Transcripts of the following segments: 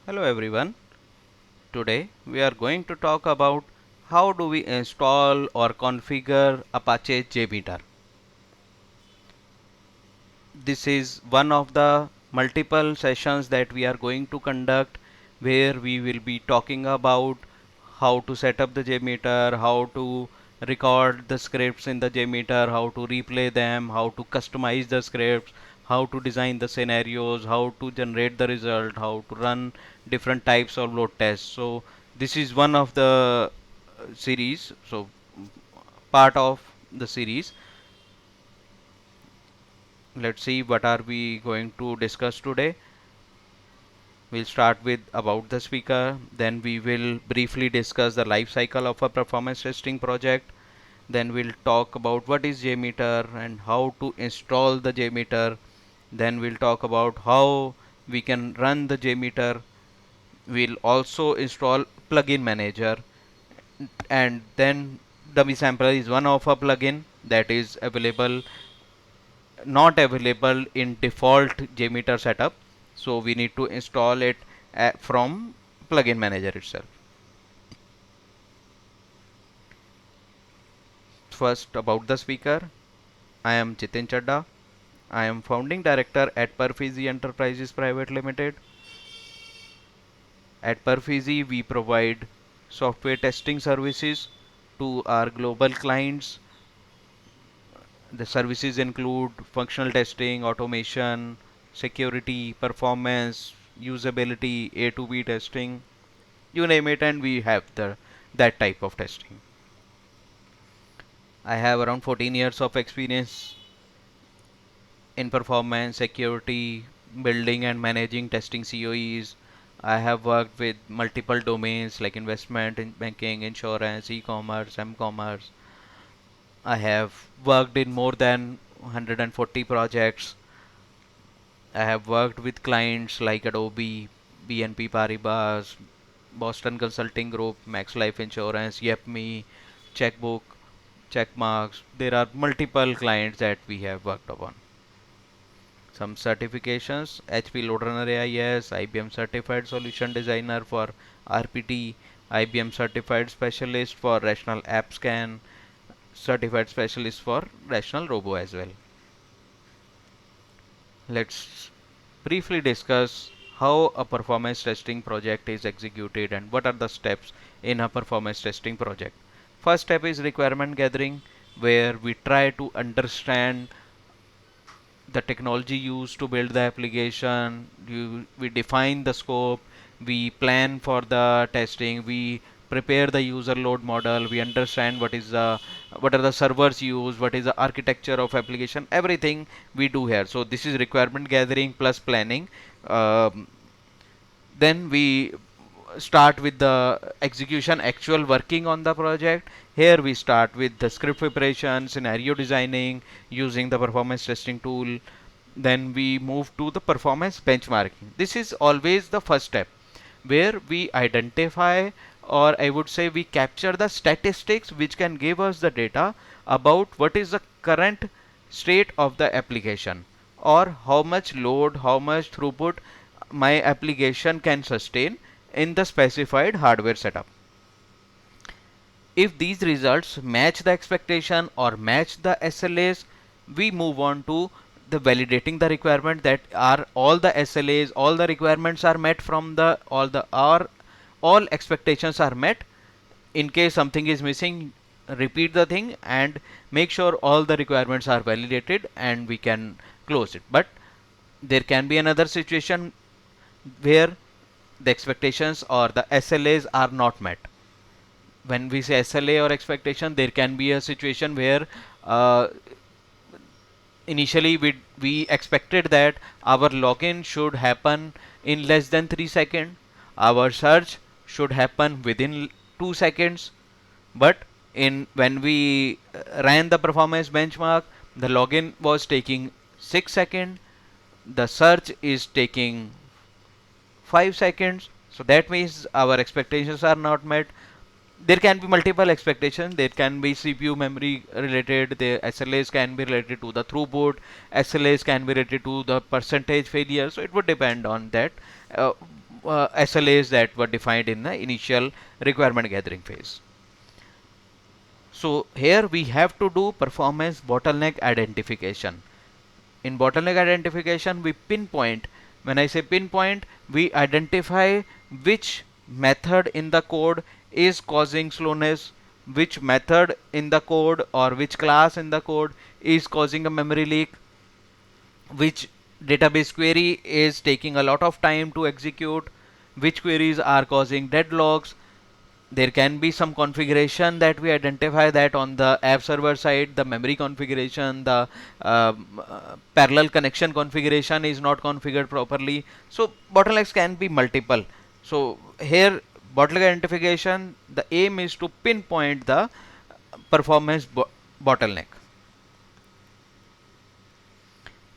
Hello everyone. Today we are going to talk about how do we install or configure Apache JMeter. This is one of the multiple sessions that we are going to conduct where we will be talking about how to set up the JMeter, how to record the scripts in the JMeter, how to replay them, how to customize the scripts, how to design the scenarios, how to generate the result, how to run different types of load tests. So this is one of the series, so part of the series. Let's see what are we going to discuss today. We'll start with about the speaker, then we will briefly discuss the life cycle of a performance testing project, then we'll talk about what is JMeter and how to install the JMeter, then we'll talk about how we can run the JMeter. We'll also install plugin manager, and then dummy sampler is one of a plugin that is available, not available in default JMeter setup, so we need to install it from plugin manager itself. First, about the speaker. I am Jitin Chadda. I am founding director at Perfeasy Enterprises Private Limited. At Perfeasy, we provide software testing services to our global clients. The services include functional testing, automation, security, performance, usability, A to B testing, you name it, and we have that type of testing. I have around 14 years of experience in performance, security, building and managing testing COEs. I have worked with multiple domains like investment, in banking, insurance, e-commerce, m-commerce. I have worked in more than 140 projects. I have worked with clients like Adobe, BNP Paribas, Boston Consulting Group, Max Life Insurance, Yepme, Checkbook, Checkmarks. There are multiple clients that we have worked upon. Some certifications: HP LoadRunner AIS, IBM Certified Solution Designer for RPT, IBM Certified Specialist for Rational App Scan, Certified Specialist for Rational Robo as well. Let's briefly discuss how a performance testing project is executed and what are the steps in a performance testing project. First step is requirement gathering, where we try to understand the technology used to build the application. We define the scope, we plan for the testing, we prepare the user load model, we understand what are the servers used, what is the architecture of application, everything we do here. So this is requirement gathering plus planning. Then we start with the execution, actual working on the project. Here we start with the script preparation, scenario designing using the performance testing tool. Then we move to the performance benchmarking. This is always the first step, where we identify, or I would say we capture the statistics which can give us the data about what is the current state of the application, or how much load, how much throughput my application can sustain in the specified hardware setup. If these results match the expectation or match the SLAs, we move on to the validating the requirement, that are all the SLAs, all the requirements are met from the all expectations are met. In case something is missing, repeat the thing and make sure all the requirements are validated and we can close it. But there can be another situation where the expectations or the SLAs are not met. When we say SLA or expectation, there can be a situation where initially we expected that our login should happen in less than 3 seconds, our search should happen within 2 seconds, but when we ran the performance benchmark, the login was taking 6 seconds, the search is taking 5 seconds. So that means our expectations are not met. There can be multiple expectations. There can be CPU memory related, the SLAs can be related to the throughput, SLAs can be related to the percentage failure. So it would depend on that. SLAs that were defined in the initial requirement gathering phase. So here we have to do performance bottleneck identification. In bottleneck identification, we pinpoint. When I say pinpoint, we identify which method in the code is causing slowness, which method in the code or which class in the code is causing a memory leak, which database query is taking a lot of time to execute, which queries are causing deadlocks. There can be some configuration that we identify that on the app server side, the memory configuration, the parallel connection configuration is not configured properly. So bottlenecks can be multiple. So here bottleneck identification, the aim is to pinpoint the performance bottleneck.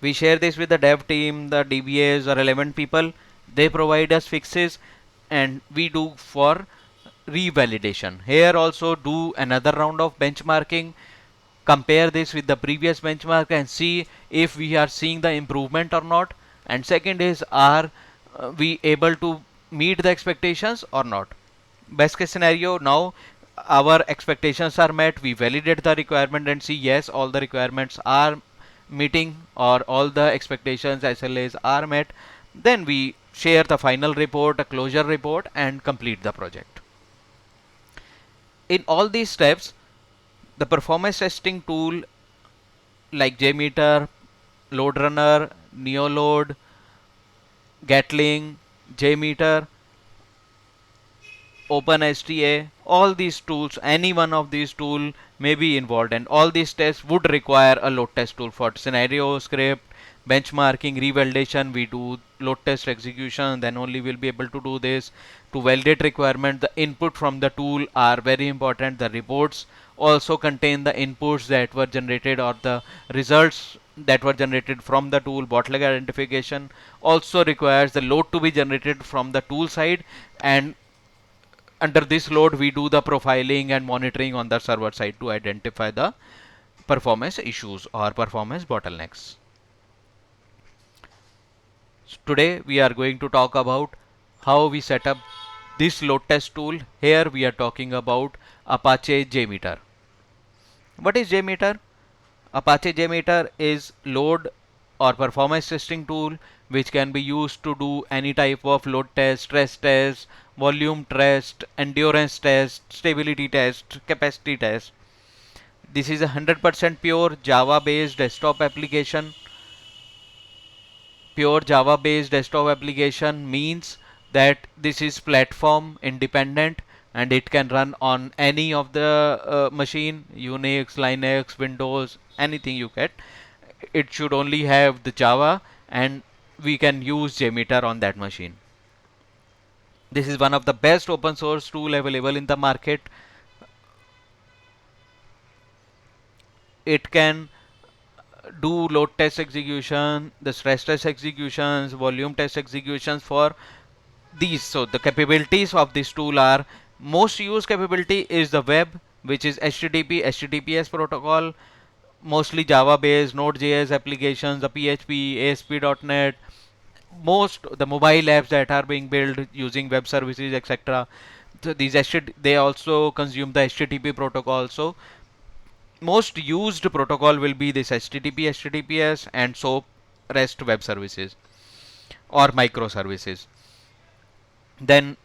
We share this with the dev team, the DBAs or relevant people. They provide us fixes and we do for revalidation. Here also do another round of benchmarking, compare this with the previous benchmark and see if we are seeing the improvement or not. And second is, are we able to meet the expectations or not? Best case scenario, now our expectations are met, we validate the requirement and see yes, all the requirements are meeting or all the expectations SLAs are met. Then we share the final report, a closure report, and complete the project. In all these steps, the performance testing tool like JMeter, LoadRunner, NeoLoad, Gatling, JMeter, OpenSTA, all these tools, any one of these tools may be involved, and all these tests would require a load test tool for scenario script, benchmarking, revalidation. We do load test execution, then only we'll be able to do this. To validate requirement, the input from the tool are very important. The reports also contain the inputs that were generated or the results that were generated from the tool. Bottleneck identification also requires the load to be generated from the tool side, and under this load we do the profiling and monitoring on the server side to identify the performance issues or performance bottlenecks. So today we are going to talk about how we set up this load test tool. Here we are talking about Apache JMeter. What is JMeter? Apache JMeter is load or performance testing tool which can be used to do any type of load test, stress test, volume test, endurance test, stability test, capacity test. This is a 100% pure Java based desktop application. Pure Java based desktop application means that this is platform independent and it can run on any of the machine, Unix, Linux, Windows, anything you get. It should only have the Java and we can use JMeter on that machine. This is one of the best open source tool available in the market. It can do load test execution, the stress test executions, volume test executions for these. So the capabilities of this tool are, most used capability is the web, which is HTTP, HTTPS protocol, mostly Java based, Node.js applications, the PHP, ASP.NET, most the mobile apps that are being built using web services, etc. So these they also consume the HTTP protocol. So most used protocol will be this HTTP, HTTPS, and SOAP, REST web services or microservices. Then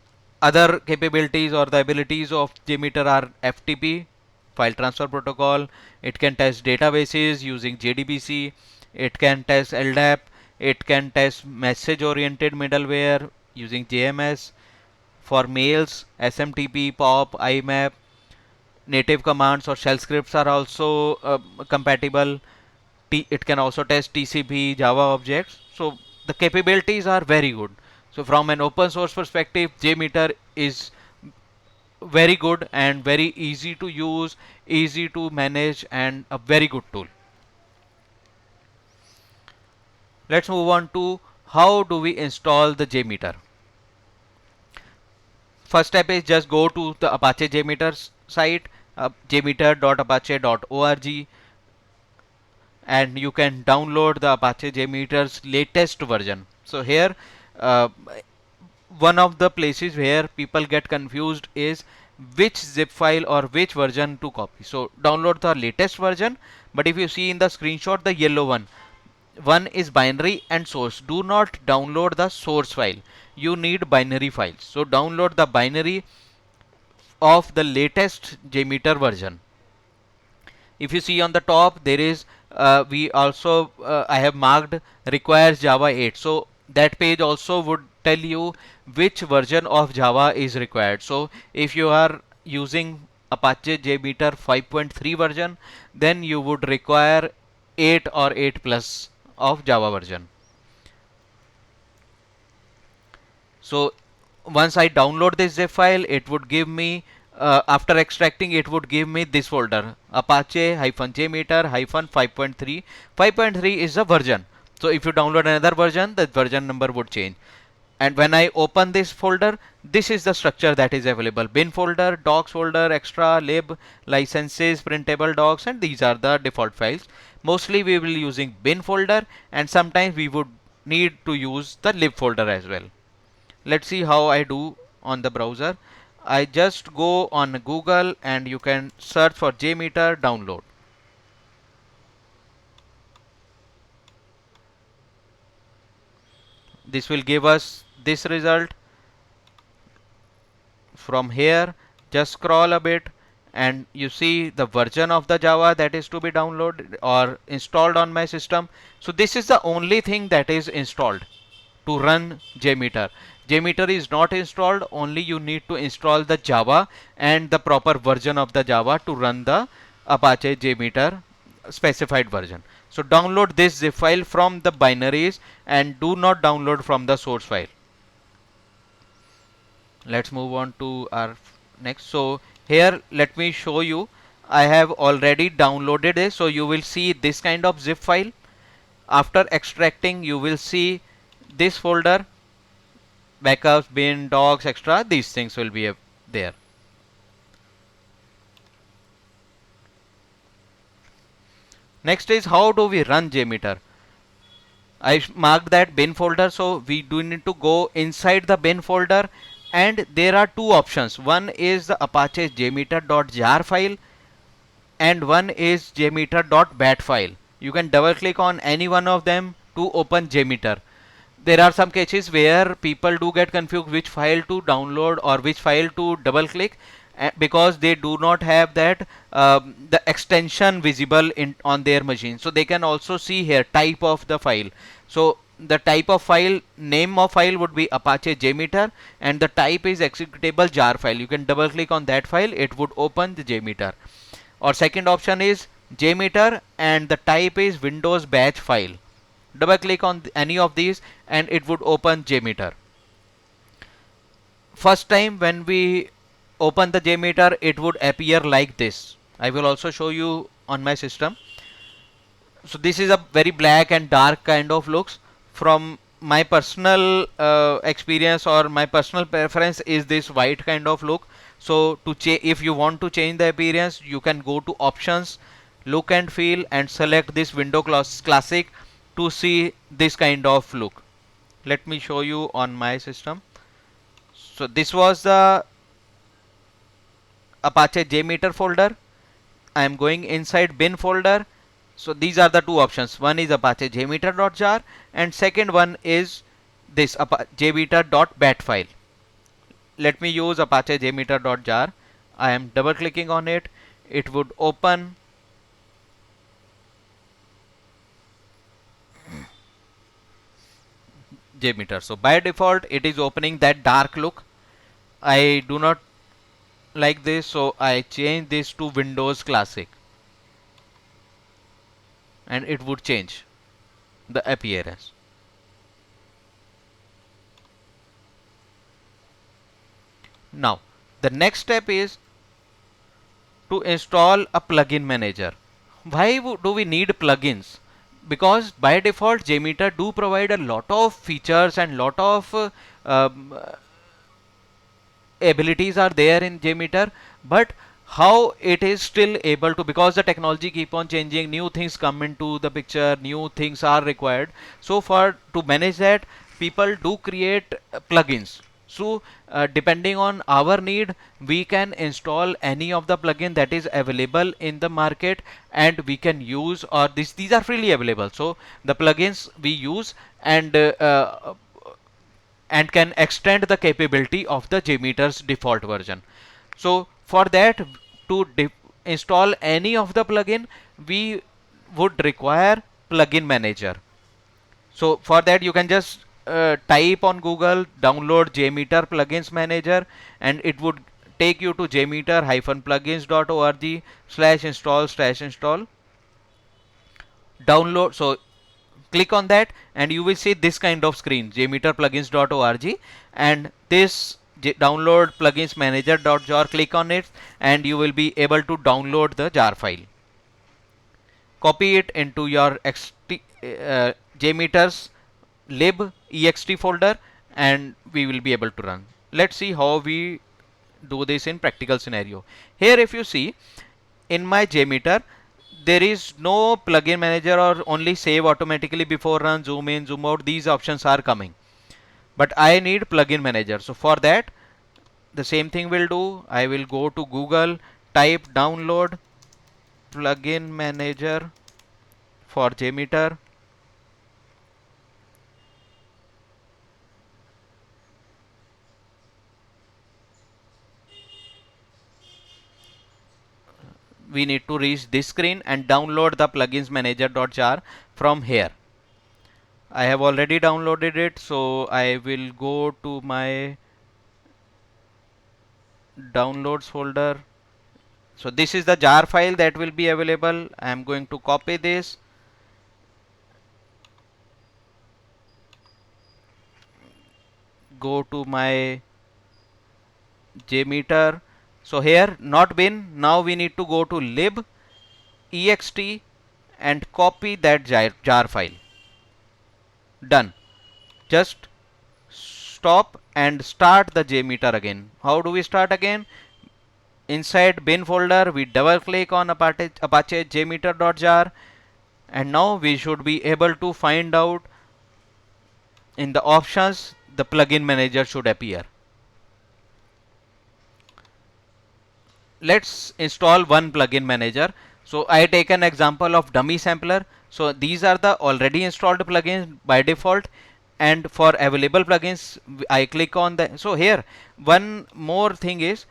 other capabilities or the abilities of JMeter are FTP, file transfer protocol. It can test databases using JDBC. It can test LDAP. It can test message oriented middleware using JMS. For mails, SMTP, POP, IMAP. Native commands or shell scripts are also compatible. It can also test TCP, Java objects. So the capabilities are very good. So from an open source perspective, JMeter is very good and very easy to use, easy to manage, and a very good tool. Let's move on to how do we install the JMeter. First step is just go to the Apache JMeter site, jmeter.apache.org, and you can download the Apache JMeter's latest version. So here, one of the places where people get confused is which zip file or which version to copy. So download the latest version, but if you see in the screenshot, the yellow one is binary and source. Do not download the source file. You need binary files. So download the binary of the latest JMeter version. If you see on the top, there is we also I have marked requires Java 8. So that page also would tell you which version of Java is required. So if you are using Apache JMeter 5.3 version, then you would require 8 or 8 plus of Java version. So once I download this zip file, it would give me after extracting, it would give me this folder apache-jmeter 5.3. 5.3 is the version. So if you download another version, the version number would change. And when I open this folder, this is the structure that is available: bin folder, docs folder, extra, lib, licenses, printable docs, and these are the default files. Mostly we will using bin folder, and sometimes we would need to use the lib folder as well. Let's see how I do on the browser. I just go on Google and you can search for JMeter download. This will give us this result. From here, just scroll a bit and you see the version of the Java that is to be downloaded or installed on my system. So this is the only thing that is installed to run JMeter. JMeter is not installed, only you need to install the Java and the proper version of the Java to run the Apache JMeter specified version. So download this zip file from the binaries and do not download from the source file. Let's move on to our next. So here let me show you, I have already downloaded this. So you will see this kind of zip file. After extracting, you will see this folder: backups, bin, docs, extra. These things will be there. Next is how do we run JMeter. I marked that bin folder, so we do need to go inside the bin folder, and there are two options. One is the Apache jmeter.jar file and one is jmeter.bat file. You can double click on any one of them to open JMeter. There are some cases where people do get confused which file to download or which file to double click because they do not have that the extension visible on their machine. So they can also see here type of the file. So the type of file, name of file would be Apache JMeter and the type is executable jar file. You can double click on that file, it would open the JMeter. Or second option is JMeter and the type is Windows batch file. Double click on any of these and it would open JMeter. First time when we open the JMeter, it would appear like this. I will also show you on my system. So this is a very black and dark kind of looks. From my personal experience or my personal preference is this white kind of look. So to if you want to change the appearance, you can go to options, look and feel, and select this window classic to see this kind of look. Let me show you on my system. So this was the Apache JMeter folder. I am going inside bin folder. So these are the two options. One is Apache jmeter.jar and second one is this jmeter.bat file. Let me use Apache jmeter.jar. I am double clicking on it. It would open. JMeter. So by default it is opening that dark look. I do not like this, so I change this to Windows Classic and it would change the appearance. Now the next step is to install a plugin manager. Why do we need plugins? Because by default JMeter do provide a lot of features and lot of abilities are there in JMeter, but how it is still able to, because the technology keep on changing, new things come into the picture, new things are required. So for to manage that, people do create plugins. So depending on our need, we can install any of the plugin that is available in the market, and we can use, or these are freely available. So the plugins we use, and can extend the capability of the JMeter's default version. So for that, to install any of the plugin, we would require plugin manager. So for that, you can just type on Google, download JMeter plugins manager, and it would take you to jmeter-plugins.org/install/install. Download. So click on that and you will see this kind of screen, jmeterplugins.org, and this download plugins manager.jar. Click on it and you will be able to download the jar file. Copy it into your jmeter's lib ext folder and we will be able to run. Let's see how we do this in practical scenario. Here if you see, in my JMeter there is no plugin manager or only save automatically before run, zoom in, zoom out. These options are coming, but I need plugin manager. So for that, the same thing will do. I will go to Google, type download plugin manager for JMeter. We need to reach this screen and download the plugins manager.jar from here. I have already downloaded it, so I will go to my downloads folder. So this is the jar file that will be available. I am going to copy this, go to my JMeter. So here, not bin, now we need to go to lib ext and copy that jar file. Done. Just stop and start the JMeter again. How do we start again? Inside bin folder, we double click on Apache jmeter.jar, and now we should be able to find out in the options the plugin manager should appear. Let's install one plugin manager. So I take an example of dummy sampler. So these are the already installed plugins by default, and for available plugins I click on the. So here one more thing is,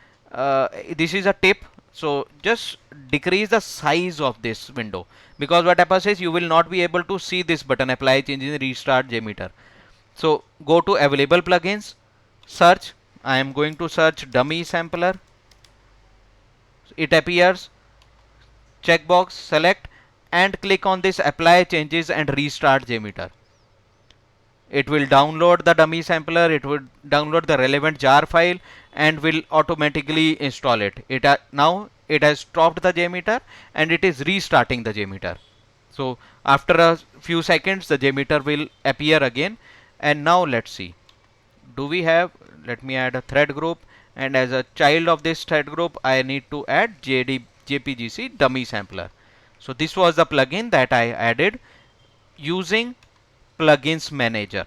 this is a tip. So just decrease the size of this window, because what happens is you will not be able to see this button, apply changes, restart JMeter. So go to available plugins, search. I am going to search dummy sampler. It appears, checkbox, select, and click on this apply changes and restart JMeter. It will download the dummy sampler, it will download the relevant jar file and will automatically install it. Now it has stopped the JMeter and it is restarting the JMeter. So after a few seconds the JMeter will appear again. And now let's see, do we have, let me add a thread group, and as a child of this thread group I need to add JPGC dummy sampler. So this was the plugin that I added using plugins manager.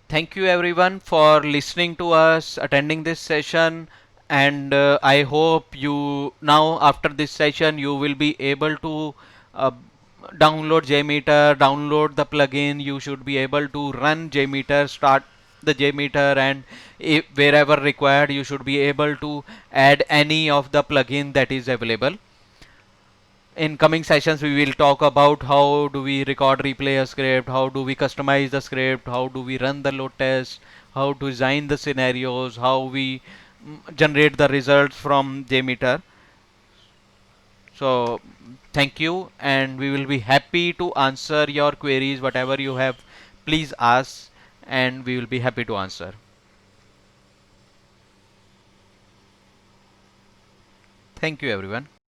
Thank you everyone for listening to us, attending this session, and I hope you now after this session you will be able to uh, download JMeter, download the plugin. You should be able to run JMeter, start the JMeter, and if wherever required you should be able to add any of the plugin that is available. In coming sessions we will talk about how do we record replay a script, how do we customize the script, how do we run the load test, how to design the scenarios, how we generate the results from JMeter. So thank you, and we will be happy to answer your queries. Whatever you have, please ask and we will be happy to answer. Thank you everyone.